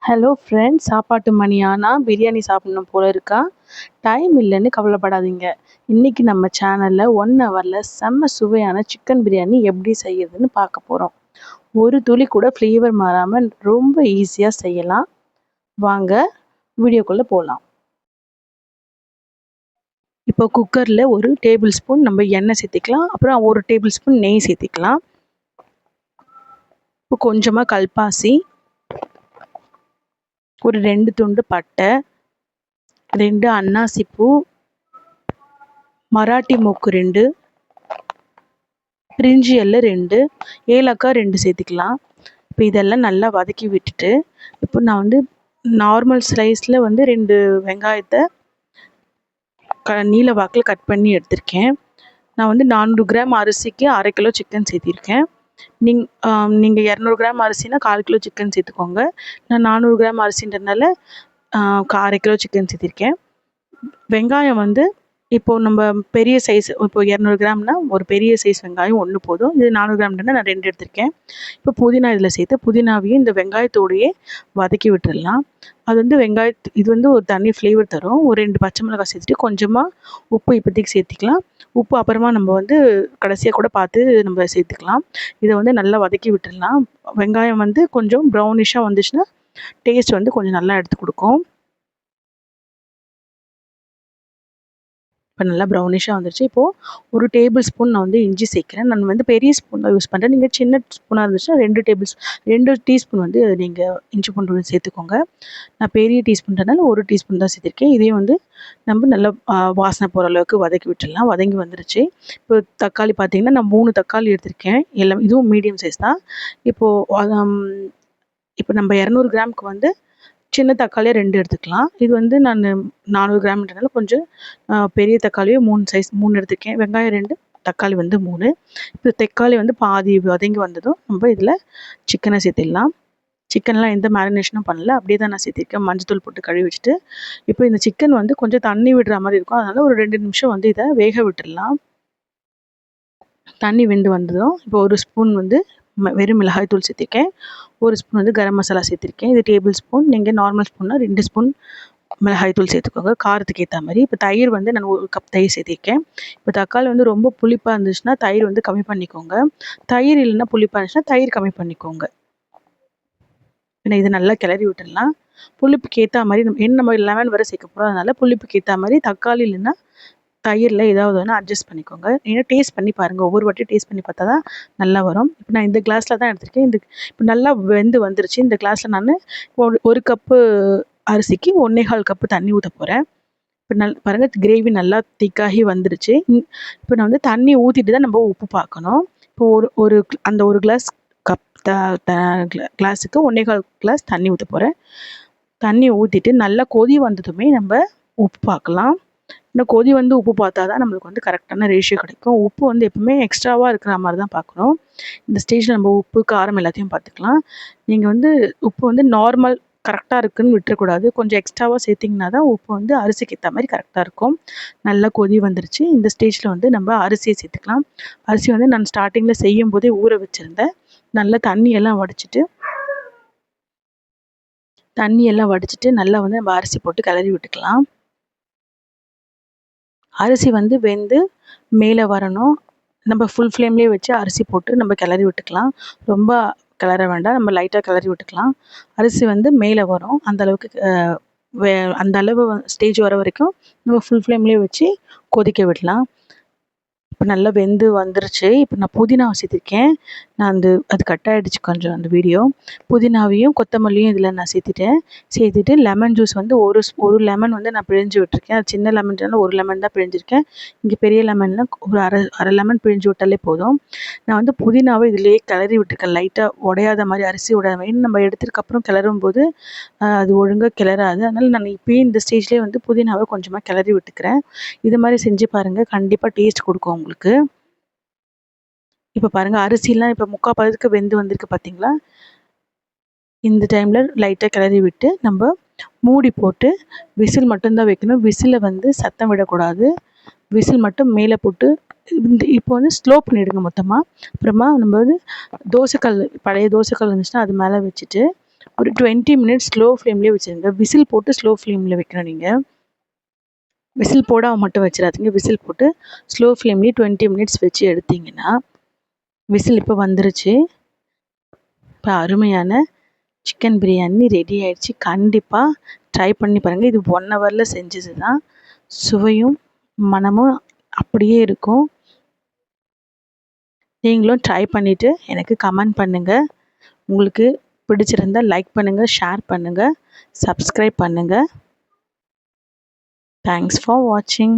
Hello friends, சாப்பாட்டு மணி ஆனால் பிரியாணி சாப்பிடணும் போல இருக்கா? டைம் இல்லைன்னு கவலைப்படாதீங்க. இன்றைக்கி நம்ம சேனலில் 1 ஹவரில் செம்ம சுவையான சிக்கன் பிரியாணி எப்படி செய்யறதுன்னு பார்க்க போகிறோம். ஒரு துளி கூட ஃப்ளேவர் மாறாமல் ரொம்ப ஈஸியாக செய்யலாம். வாங்க வீடியோக்குள்ளே போகலாம். இப்போ குக்கரில் 1 டேபிள் ஸ்பூன் நம்ம எண்ணெய் சேர்த்திக்கலாம். அப்புறம் 1 டேபிள் ஸ்பூன் நெய் சேர்த்திக்கலாம். இப்போ கொஞ்சமாக கல்பாசி, ஒரு 2 துண்டு பட்டை, 2 அன்னாசி பூ, மராட்டி மொக்கு 2, பிரிஞ்சி இலை 2, ஏலக்காய் 2 சேர்த்துக்கலாம். இப்போ இதெல்லாம் நல்லா வதக்கி விட்டுட்டு, இப்போ நான் வந்து நார்மல் ஸ்லைஸில் 2 வெங்காயத்தை நீல வாக்கில் கட் பண்ணி எடுத்திருக்கேன். நான் 400 கிராம் அரிசிக்கு 1/2 கிலோ சிக்கன் சேர்த்திருக்கேன். நீங்கள் 200 கிராம் அரிசினா 1/4 கிலோ சிக்கன் சேர்த்துக்கோங்க. நான் 400 கிராம் அரிசின்றதுனால 1/2 கிலோ சிக்கன் சேர்த்திருக்கேன். வெங்காயம் இப்போது நம்ம பெரிய சைஸ், இப்போ 200 கிராம்னா ஒரு பெரிய சைஸ் வெங்காயம் 1 போதும். இது 400 கிராம்னா நான் 2 எடுத்திருக்கேன். இப்போ புதினா இதில் சேர்த்து புதினாவையும் இந்த வெங்காயத்தோடையே வதக்கி விட்டுடலாம். அது இது ஒரு தனி ஃப்ளேவர் தரும். ஒரு 2 பச்சை மிளகாய் சேர்த்துட்டு கொஞ்சமாக உப்பு இப்போதைக்கு சேர்த்திக்கலாம். உப்பு அப்புறமா நம்ம கடைசியாக கூட பார்த்து நம்ம சேர்த்துக்கலாம். இதை நல்லா வதக்கி விட்டுடலாம். வெங்காயம் கொஞ்சம் ப்ரௌனிஷாக வந்துச்சுன்னா டேஸ்ட் கொஞ்சம் நல்லா எடுத்து கொடுக்கும். இப்போ நல்லா ப்ரௌனிஷாக வந்துருச்சு. இப்போது 1 டேபிள் ஸ்பூன் நான் இஞ்சி சேர்க்குறேன். நான் பெரிய ஸ்பூன் தான் யூஸ் பண்ணுறேன். நீங்கள் சின்ன ஸ்பூனாக இருந்துச்சுன்னா 2 டீஸ்பூன் நீங்கள் இஞ்சி பூண்டு சேர்த்துக்கோங்க. நான் பெரிய டீஸ்பூன்றனால 1 டீஸ்பூன் தான் சேர்த்துருக்கேன். இதையும் நம்ம நல்லா வாசனை போகிற அளவுக்கு வதக்கி விட்டுடலாம். வதங்கி வந்துருச்சு. இப்போ தக்காளி பார்த்திங்கன்னா நான் 3 தக்காளி எடுத்திருக்கேன். எல்லாம் இதுவும் மீடியம் சைஸ் தான். இப்போ நம்ம 200 கிராமுக்கு சின்ன தக்காளியாக 2 எடுத்துக்கலாம். இது நான் 400 கிராம்ன்றனால கொஞ்சம் பெரிய தக்காளியும் 3 எடுத்துருக்கேன். வெங்காயம் 2, தக்காளி 3. இப்போ தக்காளி பாதி வதங்கி வந்ததும் நம்ம இதில் சிக்கனை சேர்த்திடலாம். சிக்கன்லாம் எந்த மேரினேஷனும் பண்ணல, அப்படியே தான் நான் சேர்த்திருக்கேன். மஞ்சத்தூள் போட்டு கழுவி வச்சுட்டு, இப்போ இந்த சிக்கன் கொஞ்சம் தண்ணி விடுற மாதிரி இருக்கும். அதனால் ஒரு 2 நிமிஷம் இதை வேக விட்டுடலாம். தண்ணி வெந்து வந்ததும் இப்போ 1 ஸ்பூன் வெறும் மிளகாய் தூள் சேர்த்திருக்கேன். 1 ஸ்பூன் கரம் மசாலா சேர்த்திருக்கேன். இது டேபிள் ஸ்பூன். நீங்கள் நார்மல் ஸ்பூன்னா 2 ஸ்பூன் மிளகாய் தூள் சேர்த்துக்கோங்க, காரத்துக்கு ஏற்ற மாதிரி. இப்போ தயிர் நான் 1 கப் தயிர் சேர்த்திருக்கேன். இப்போ தக்காளி ரொம்ப புளிப்பாக இருந்துச்சுன்னா தயிர் கம்மி பண்ணிக்கோங்க. தயிர் இல்லைன்னா புளிப்பாக இருந்துச்சுன்னா தயிர் கம்மி பண்ணிக்கோங்க. இதை நல்லா கிளறி விட்டுடலாம். புளிப்புக்கு ஏற்ற மாதிரி நம்ம லெமன் வரை சேர்க்க போகிறோம். அதனால் புளிப்புக்கு ஏற்ற மாதிரி தக்காளி இல்லைன்னா தயிரில் ஏதாவது அட்ஜஸ்ட் பண்ணிக்கோங்க. ஏன்னா டேஸ்ட் பண்ணி பாருங்கள். ஒவ்வொரு வாட்டியும் டேஸ்ட் பண்ணி பார்த்தா தான் நல்லா வரும். இப்போ நான் இந்த கிளாஸில் தான் எடுத்திருக்கேன். இப்போ நல்லா வெந்து வந்துருச்சு. இந்த கிளாஸில் நான் 1 கப்பு அரிசிக்கு 1 1/4 கப்பு தண்ணி ஊற்ற போகிறேன். இப்போ பாருங்கள், கிரேவி நல்லா திக்காகி வந்துருச்சு. இப்போ நான் தண்ணி ஊற்றிட்டு தான் நம்ம உப்பு பார்க்கணும். இப்போ அந்த 1 கிளாஸ் கிளாஸுக்கு 1 1/4 கிளாஸ் தண்ணி ஊற்ற போகிறேன். தண்ணி ஊற்றிட்டு நல்லா கொதி வந்ததுமே நம்ம உப்பு பார்க்கலாம். இன்னும் கொதி உப்பு பார்த்தா தான் நம்மளுக்கு கரெக்டான ரேஷியோ கிடைக்கும். உப்பு எப்பவுமே எக்ஸ்ட்ராவாக இருக்கிற மாதிரி தான் பார்க்கணும். இந்த ஸ்டேஜில் நம்ம உப்பு, காரம் எல்லாத்தையும் பார்த்துக்கலாம். நீங்கள் உப்பு நார்மல் கரெக்டாக இருக்குதுன்னு விட்டுறக்கூடாது. கொஞ்சம் எக்ஸ்ட்ராவாக சேர்த்திங்கன்னா தான் உப்பு அரிசிக்கு ஏற்ற மாதிரி கரெக்டாக இருக்கும். நல்லா கொதி வந்துருச்சு. இந்த ஸ்டேஜில் நம்ம அரிசியை சேர்த்துக்கலாம். அரிசி நான் ஸ்டார்டிங்கில் செய்யும் போதே ஊற வச்சுருந்தேன். நல்லா தண்ணியெல்லாம் வடிச்சிட்டு நல்லா நம்ம அரிசி போட்டு கிளறி விட்டுக்கலாம். அரிசி வெந்து மேலே வரணும். நம்ம ஃபுல் ஃப்ளேம்லேயே வச்சு அரிசி போட்டு நம்ம கிளறி விட்டுக்கலாம். ரொம்ப கிளற வேண்டாம், நம்ம லைட்டாக கிளறி விட்டுக்கலாம். அரிசி மேலே வரும். அந்த அளவு ஸ்டேஜ் வர வரைக்கும் நம்ம ஃபுல் ஃப்ளேம்லேயே வச்சு கொதிக்க விடலாம். இப்போ நல்லா வெந்து வந்துருச்சு. இப்போ நான் புதினா சேர்த்திருக்கேன். நான் அது கட் ஆகிடுச்சு கொஞ்சம் அந்த வீடியோ. புதினாவையும் கொத்தமல்லியும் இதில் நான் சேர்த்துட்டு லெமன் ஜூஸ் ஒரு லெமன் நான் பிழிஞ்சு விட்டுருக்கேன். அது சின்ன லெமன்றனால 1 லெமன் தான் பிழிஞ்சிருக்கேன். இங்கே பெரிய லெமன்லாம் ஒரு அரை லெமன் பிழிஞ்சு விட்டாலே போதும். நான் புதினாவை இதிலேயே கிளறி விட்டுருக்கேன். லைட்டாக உடையாத மாதிரி, அரிசி உடையாத மாதிரி. நம்ம எடுத்ததுக்கப்புறம் கிளறும் போது அது ஒழுங்காக கிளறாது. அதனால் நான் இப்போயே இந்த ஸ்டேஜ்லேயே புதினாவை கொஞ்சமாக கிளறி விட்டுக்கிறேன். இது மாதிரி செஞ்சு பாருங்கள், கண்டிப்பாக டேஸ்ட் கொடுக்கும் உங்களுக்கு. இப்போ பாருங்கள், அரிசிலாம் இப்போ 3/4 பதத்துக்கு வெந்து வந்திருக்கு பார்த்தீங்களா? இந்த டைமில் லைட்டாக கிளறி விட்டு நம்ம மூடி போட்டு விசில் மட்டும்தான் வைக்கணும். விசிலை சத்தம் விடக்கூடாது. விசில் மட்டும் மேலே போட்டு இப்போ ஸ்லோ பண்ணிவிடுங்க மொத்தமாக. அப்புறமா நம்ம தோசைக்கல், பழைய தோசைக்கல் இருந்துச்சுன்னா அது மேலே வச்சுட்டு ஒரு 20 மினிட்ஸ் ஸ்லோ ஃப்ளேம்லேயே வச்சுருங்க. விசில் போட்டு ஸ்லோ ஃப்ளேமில் வைக்கணும் நீங்கள். விசில் போடாமல் மட்டும் வச்சிடாதீங்க. விசில் போட்டு ஸ்லோ ஃப்ளேம்லேயே 20 மினிட்ஸ் வச்சு எடுத்திங்கன்னா, விசில் இப்போ வந்துருச்சு. இப்போ அருமையான சிக்கன் பிரியாணி ரெடி ஆயிடுச்சு. கண்டிப்பாக ட்ரை பண்ணி பாருங்கள். இது 1 ஹவரில் செஞ்சது தான். சுவையும் மனமும் அப்படியே இருக்கும். நீங்களும் ட்ரை பண்ணிவிட்டு எனக்கு கமெண்ட் பண்ணுங்கள். உங்களுக்கு பிடிச்சிருந்தால் லைக் பண்ணுங்கள், ஷேர் பண்ணுங்கள், சப்ஸ்கிரைப் பண்ணுங்கள். தேங்க்ஸ் ஃபார் வாட்சிங்.